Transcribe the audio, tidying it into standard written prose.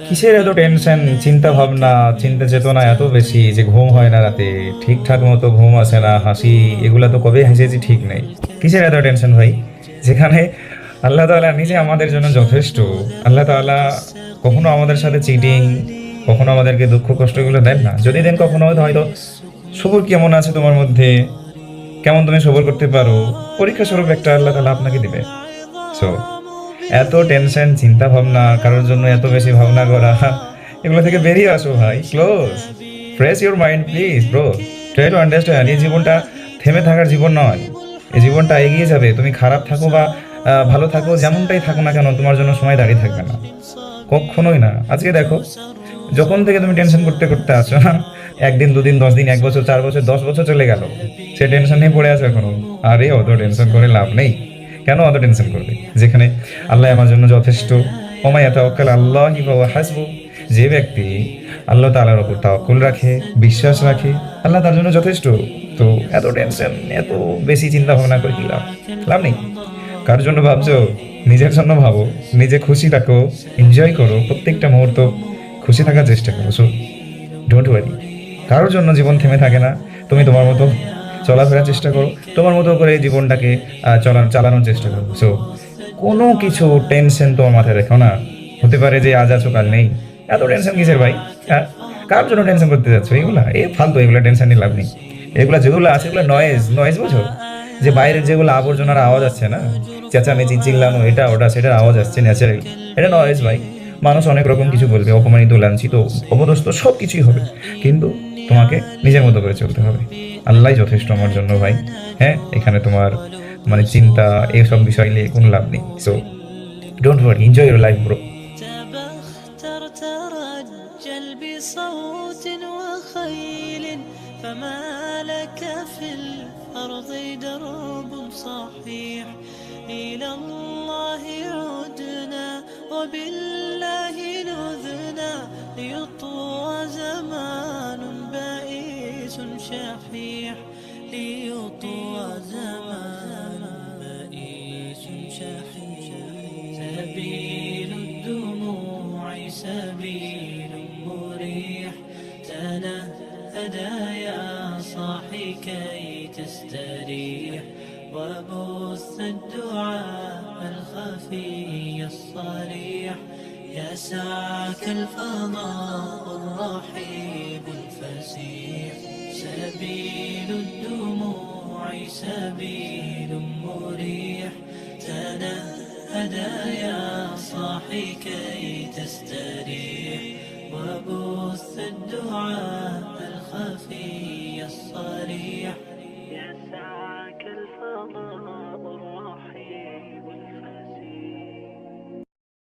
কিসের এত টেনশন, চিন্তা ভাবনা, চিন্তা চেতনা এত বেশি যে ঘুম হয় না রাতে, ঠিকঠাক মতো ঘুম আসে না, হাসি এগুলা তো কবে হেসেছি ঠিক নেই। কিসের এত টেনশন ভাই, যেখানে আল্লাহ তাআলা নিজে আমাদের জন্য যথেষ্ট। আল্লাহ তাআলা কখনো আমাদের সাথে চিটিং, কখনো আমাদেরকে দুঃখ কষ্টগুলো দেন না। যদি দেন কখনো হয়তো হয়তো সবুর কেমন আছে তোমার মধ্যে, কেমন তুমি সবর করতে পারো, পরীক্ষা স্বরূপ একটা আল্লাহ তাআলা আপনাকে দিবে। সো এত টেনশন, চিন্তা ভাবনা, কারোর জন্য এত বেশি ভাবনা করা, এগুলো থেকে বেরিয়ে আসো ভাই। Close, fresh your mind please bro. Try to understand, এই জীবনটা থেমে থাকার জীবন নয়। এই জীবনটা এগিয়ে যাবে। তুমি খারাপ থাকো বা ভালো থাকো, যেমনটাই থাকো না কেন, তোমার জন্য সময় দাঁড়িয়ে থাকবে না, কখনোই না। আজকে দেখো, যখন থেকে তুমি টেনশন করতে করতে আসছো না, একদিন, দুদিন, 10 দিন, 1 বছর, 4 বছর, 10 বছর চলে গেল, সে টেনশন নিয়ে পড়ে আছে এখনো। আরে অত টেনশন করে লাভ নেই। কেন অত টেনশন করবে, যেখানে আল্লাহ আমার জন্য যথেষ্ট। ওমাই ইয়াতাওয়াক্কাল আল্লাহি ফাহুয়া হাসবু। যে ব্যক্তি আল্লাহ তাআলার উপর তাওয়াক্কুল রাখে, বিশ্বাস রাখে, আল্লাহ তার জন্য যথেষ্ট। তো এত টেনশন, এত বেশি চিন্তা ভাবনা করে কি লাভ? লাভ নেই। কার জন্য ভাবছো? নিজের জন্য ভাবো। নিজে খুশি থাকো, এনজয় করো প্রত্যেকটা মুহূর্ত, খুশি থাকার চেষ্টা করো। সো ডোন্ট ওয়ারি। কারোর জন্য জীবন থেমে থাকে না। তুমি তোমার মতো চলাফেরার চেষ্টা করো, তোমার মতো করে জীবনটাকে চালানোর চেষ্টা করো। সো কোনো কিছু টেনশন তোমার মাথায় রেখো না। হতে পারে যে আজ আছো কাল নেই। এত টেনশন কিসের ভাই? হ্যাঁ, কার জন্য টেনশন করতে যাচ্ছ? এগুলা ফালতু, এগুলা টেনশন নিয়ে লাভ নেই। এগুলা যেগুলো আছে এগুলো নয়েজ, নয়েজ বুঝো? যে বাইরের যেগুলো আবর্জনার আওয়াজ আসছে না, চেঁচামেচি, চিল্লানো, এটা ওটা সেটার আওয়াজ আসছে ন্যাচারাল, এটা নয়েজ ভাই। মানুষ অনেক রকম কিছু বলবে, অপমানিত, লাঞ্ছিত, অপদস্থ সব কিছুই হবে, কিন্তু তোমাকে নিজের মতো করে চলতে হবে। আল্লাহ যথেষ্ট আমার জন্য ভাই। হ্যাঁ, এখানে তোমার মানে চিন্তা এইসব বিষয় নিয়ে কোনো লাভ নেই। So don't worry, enjoy your life bro. تبختر ترجل بصوت وخيل، فما لك في الأرض درب صحيح. إلى الله عدنا وبالله نذنا، ليطوى زمان بائس شحيح. ليطوى زمان بائس شحيح. سبيل الدموع سبيل مريح. تنهدى يا صاحي كي تستريح، وبث الدعاء الخفي الصريح. يسعك الفضاء الرحيب الفسيح. سبيل الدموع سبيل مريح. تنهدى يا صاحي كي تستريح، وبث الدعاء الخفي الصريح.